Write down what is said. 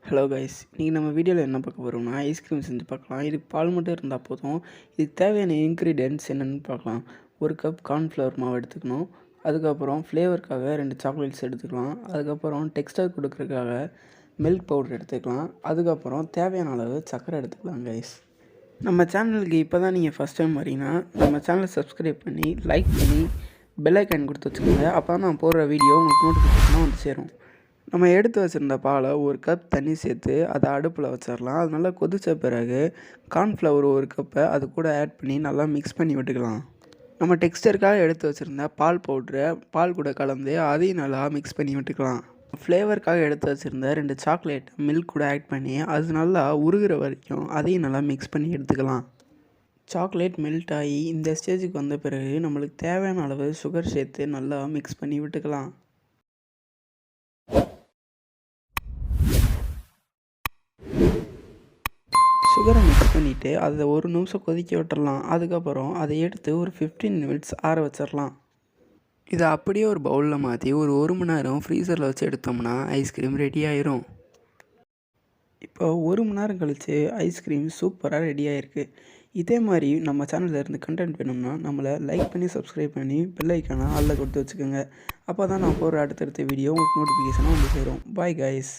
Hello guys, இன்றைக்கி நம்ம வீடியோவில் என்ன பார்க்க போகிறோம்னா ஐஸ்கிரீம் செஞ்சு பார்க்கலாம். இதுக்கு பால் மட்டும் இருந்தால் போதும். இதுக்கு தேவையான இன்க்ரீடியன்ட்ஸ் என்னென்னு பார்க்கலாம். ஒரு கப் கார்ன்ஃப்ளவர் மாவு எடுத்துக்கணும். அதுக்கப்புறம் ஃப்ளேவருக்காக 2 சாக்லேட்ஸ் எடுத்துக்கலாம். அதுக்கப்புறம் டெக்ஸ்டர் கொடுக்குறதுக்காக மில்க் பவுடர் எடுத்துக்கலாம். அதுக்கப்புறம் தேவையான அளவு சர்க்கரை எடுத்துக்கலாம். கைஸ், நம்ம சேனலுக்கு இப்போ தான் நீங்கள் ஃபஸ்ட் டைம் வரீங்கன்னா நம்ம சேனலை சப்ஸ்கிரைப் பண்ணி லைக் பண்ணி பெல் ஐக்கான் கொடுத்து வச்சுக்கோங்க. அப்போ தான் நான் போடுற வீடியோ உங்களுக்கு நோட்டிஃபிகேஷனாக வந்து சேரும். நம்ம எடுத்து வச்சுருந்த பாலை ஒரு கப் தண்ணி சேர்த்து அதை அடுப்பில் வச்சிடலாம். அது நல்லா கொதித்த பிறகு கார்ன்ஃப்ளவர் ஒரு கப்பை அது கூட ஆட் பண்ணி நல்லா மிக்ஸ் பண்ணி விட்டுக்கலாம். நம்ம டெக்ஸ்டருக்காக எடுத்து வச்சுருந்த பால் பவுட்ரை பால் கூட கலந்து அதையும் நல்லா மிக்ஸ் பண்ணி விட்டுக்கலாம். ஃப்ளேவருக்காக எடுத்து வச்சுருந்த 2 சாக்லேட் மில்க் கூட ஆட் பண்ணி அது நல்லா உருகிற வரைக்கும் அதையும் நல்லா மிக்ஸ் பண்ணி எடுத்துக்கலாம். சாக்லேட் மெல்ட் ஆகி இந்த ஸ்டேஜுக்கு வந்த பிறகு நம்மளுக்கு தேவையான அளவு சுகர் சேர்த்து நல்லா மிக்ஸ் பண்ணி விட்டுக்கலாம். சுகரை மிக்ஸ் பண்ணிவிட்டு அதை ஒரு நிமிஷம் கொதிக்க விட்டுடலாம். அதுக்கப்புறம் அதை எடுத்து ஒரு 15 மினிட்ஸ் ஆற வச்சிடலாம். இதை அப்படியே ஒரு பவுலில் மாற்றி ஒரு மணி நேரம் ஃப்ரீசரில் வச்சு எடுத்தோம்னா ஐஸ்கிரீம் ரெடி ஆயிரும். இப்போ 1 மணி நேரம் கழித்து ஐஸ்கிரீம் சூப்பராக ரெடி ஆகிருக்கு. இதே மாதிரி நம்ம சேனலில் இருந்து கண்டென்ட் வேணும்னா நம்மளை லைக் பண்ணி சப்ஸ்கிரைப் பண்ணி பெல் ஐக்கானை ஆளில் கொடுத்து வச்சுக்கோங்க. அப்போ தான் நான் போகிற அடுத்தடுத்த வீடியோ உங்களுக்கு நோட்டிஃபிகேஷனாக வந்து சேரும். Bye guys.